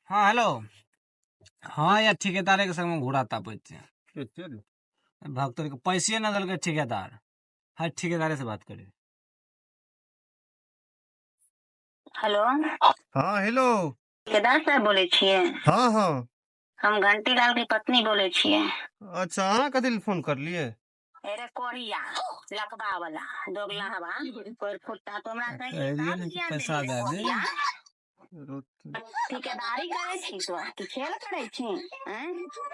हाँ हेलो। हाँ यार ठेकेदार के संग में घोड़ा तापैत भक्त पैसे न दल ठेकेदार। हाँ ठेकेदार से बात करे। हेलो हाँ हेलो। ठेकेदार साहब बोले छिए? हाँ हाँ। हम घंटी लाल की पत्नी बोले छिए। अच्छा अहाँ कथी ले फोन करलिए? अरे कोरिया लकबा वाला दोगला हवा कोई फुट्टा तो हमरा कहीं एलियन काम के किया पैसा दे दे। ठेकेदारी करे छी तो कि खेल करे छी हैं?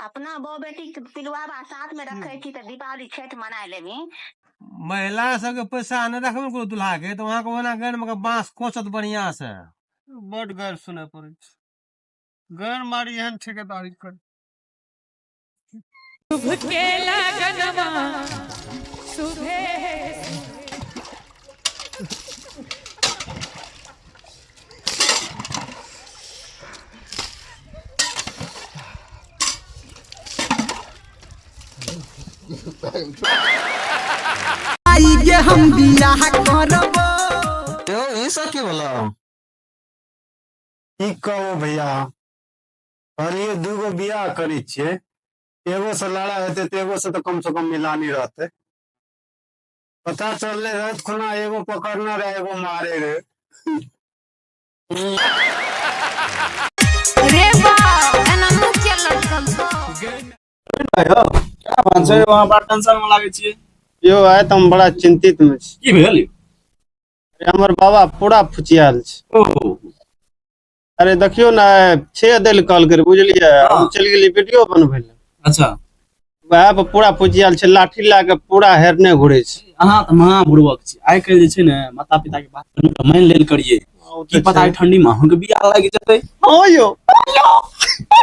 अपना बो बेटी के पिलुआबा साथ में रखे छी त दीपावली छठ मनाए लेबी। महिला सब के पैसा न रखबे को दुल्हा के तो वहां के वना गन में बांस कोचत बढ़िया से। बड गैर सुने पड़े गैर मारी एहन ठेकेदारी कर। शुभ के लगनमा शुभे आइगे हम बियाह करबो। यो ये सब के बोला की कहो भैया, कहलिए दूगो बियाह करी छिए, एगो से लड़ा हेते तो एगो से तो कम मिलानी रहते। पता चलले रात खुना एगो पकड़ना रहे एगो मारे रे। रे बा एना मुख के लटकल छो। क्या बात है वहां बड़ा टेंशन में लागे छी? यो आए तो हम बड़ा चिंतित में छी। की भेल? हमर बाबा पूरा फुचियाल छै। ओहो अरे देखियो ना 6 दिल कॉल कर बुझलिए, हम चल गेली वीडियो बनबै ले। अच्छा वह पर पूरा फुचियाल छै, लाठी लाके पूरा हेरने घुरे छै। अहाँ त महा बुड़बक छी। आइ काल्हि जे छै ने माता पिता के बात करू त मान लेल करिए। की पता है ठंडी में हम के बियाह लागी जतै। हां यो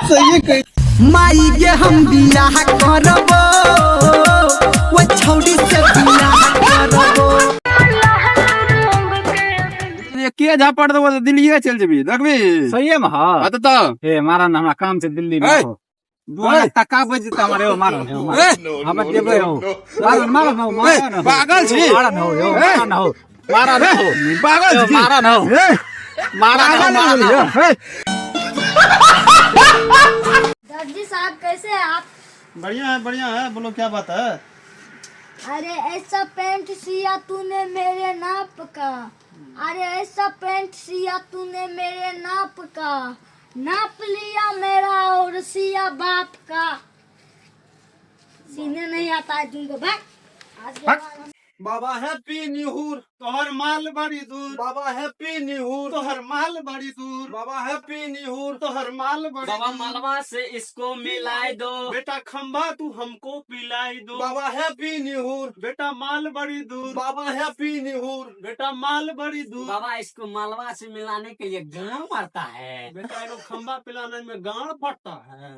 सही कह। माई गे हम बियाह करबो, वो छौड़ी से बियाह करबो। ये के झापड़ देबो त दिल्ली चल जेबी देखबी। सही में हां बात तो ए मारा न हमरा काम से दिल्ली में हो। 2 लाख टका बच जता हमरे हो मारो हम देबे हो। मारो न पागल छी। मारा न हो यो मारा न हो मारा न हो पागल छी। मारा न हो मारा न हो। दर्जी साहब कैसे हैं आप? बढ़िया है, बोलो क्या बात है? अरे ऐसा पैंट सिया तूने मेरे नाप का। अरे ऐसा पैंट सिया तूने मेरे नाप का। नाप लिया मेरा और सिया बाप का। सीने नहीं आता है तुमको भाई। आज के बाद बाबा हैप्पी न्यूहूर तोहर माल बड़ी दूर। बाबा हैप्पी न्यूहूर तोहर माल बड़ी दूर। बाबा हैप्पी न्यूहूर तोहर माल बड़ी बाबा दूर। मालवा से इसको मिलाए दो। बेटा खंबा तू हमको पिलाई दो। बाबा हैप्पी न्यूहूर बेटा माल बड़ी दूर। बाबा हैप्पी न्यूहूर बेटा माल बड़ी दूर। बाबा इसको मालवा से मिलाने के लिए गांव पड़ता है। बेटा एगो खंबा पिलाने में गांड पड़ता है।